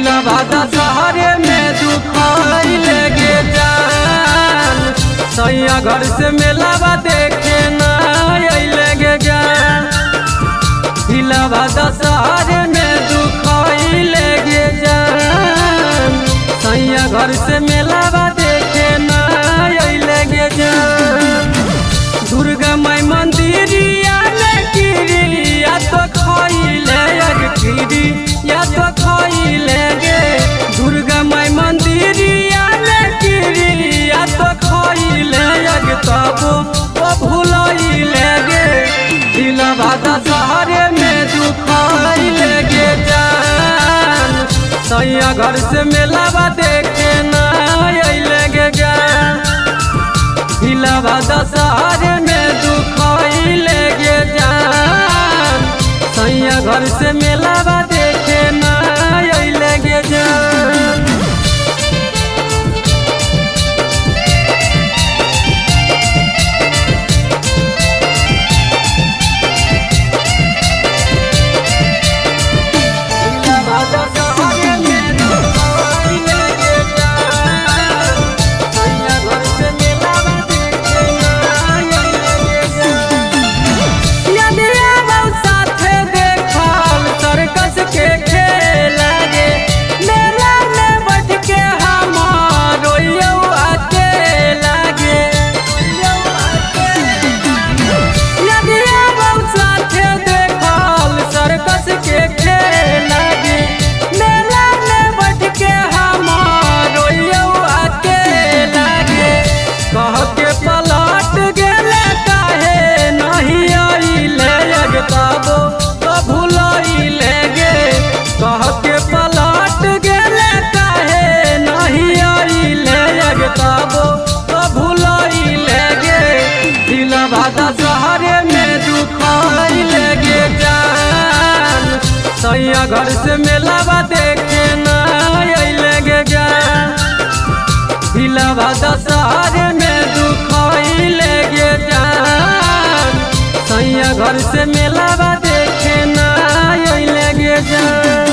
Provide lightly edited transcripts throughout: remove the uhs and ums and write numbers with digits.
शहरे में दुखाइले गे जान सैया घर से मेलावा देखे ना अइले गे जान दिलवा शहरे में दुखाइले गे जान सैया घर से मेलावा देखे ना अइले गे जान दुर्गा माई मंदिरिया या तो खाइले खीरी या तो खाइले गे दुर्गा माई मंदिरिया या तो खाइले तबो भूलैले गे दिलवा शहरे में दुखाइले गे जान सैया घर से मेलावा देखे ना अइले गे जान दिलवा शहरे में दुखाइले गे जान सैया घर से मेलावा देखे ना अइले गे जान शहरे में दुखाइले गे जान सैया घर से मेलावा देखे ना अइले गे जान दिलवा शहरे में दुखाइले गे जान सैया घर से मेलावा देखे ना अइले गे जान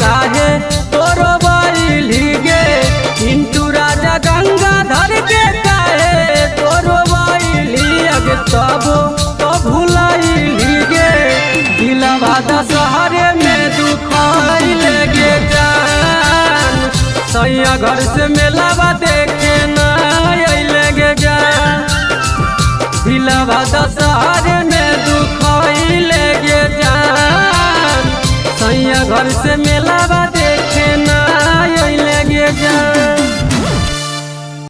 काहे तोरो बैली गे किंतु राजा गंगाधर के काहे तोरो बैली अगे तबो तो भूलैली गे दिलवा शहरे में दुखाइले गे जान सैया घर से मेलावा देखे ना अइले गे जान दिलवा शहरे में दुखाइले गे जान सैया घर से मेलावा देखे ना अइले गे जान।